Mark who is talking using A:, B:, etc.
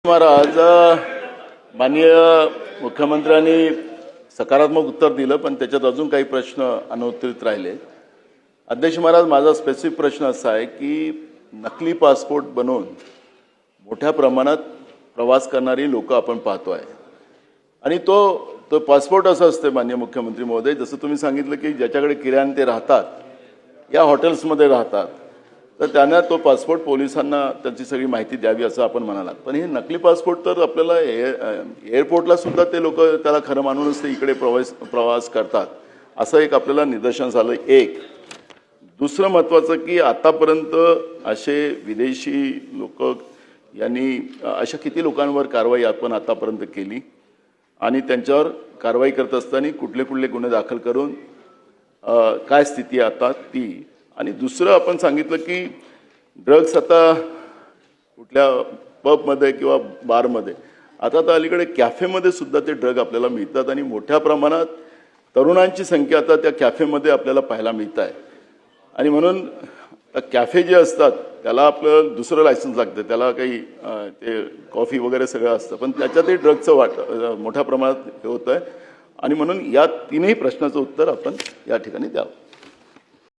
A: महाराज, माननीय मुख्यमंत्र्यांनी सकारात्मक उत्तर दिलं, पण त्याच्यात अजून काही प्रश्न अनुत्तरित राहिले. अध्यक्ष महाराज, माझा स्पेसिफिक प्रश्न असा आहे की नकली पासपोर्ट बनवून मोठ्या प्रमाणात प्रवास करणारी लोक आपण पाहतो आहे. आणि तो पासपोर्ट असं असते माननीय मुख्यमंत्री महोदय, जसं तुम्ही सांगितलं की ज्याच्याकडे किरायाने ते राहतात, या हॉटेल्समध्ये राहतात, तर त्यांना तो पासपोर्ट पोलिसांना त्यांची सगळी माहिती द्यावी असं आपण म्हणालात. पण हे नकली पासपोर्ट तर आपल्याला एअरपोर्टला सुद्धा ते लोक त्याला खरं मानूनच ते इकडे प्रवास करतात, असं एक आपल्याला निदर्शनास आलं. एक दुसरं महत्त्वाचं की आतापर्यंत असे विदेशी लोक यांनी अशा किती लोकांवर कारवाई आपण आतापर्यंत केली आणि त्यांच्यावर कारवाई करत असताना कुठले कुठले गुन्हे दाखल करून काय स्थिती आहे आता ती. आणि दुसरं आपण सांगितलं की ड्रग्स आता कुठल्या पबमध्ये किंवा बारमध्ये, आता तर अलीकडे कॅफेमध्ये सुद्धा ते ड्रग आपल्याला मिळतात आणि मोठ्या प्रमाणात तरुणांची संख्या आता त्या कॅफेमध्ये आपल्याला पाहायला मिळत आहे. आणि म्हणून कॅफे जे असतात त्याला आपलं दुसरं लायसन्स लागतं, त्याला काही ते कॉफी वगैरे सगळं असतं, पण त्याच्यातही ड्रगचं मोठ्या प्रमाणात हे होतं आहे. आणि म्हणून या तीनही प्रश्नाचं उत्तर आपण या ठिकाणी द्यावं.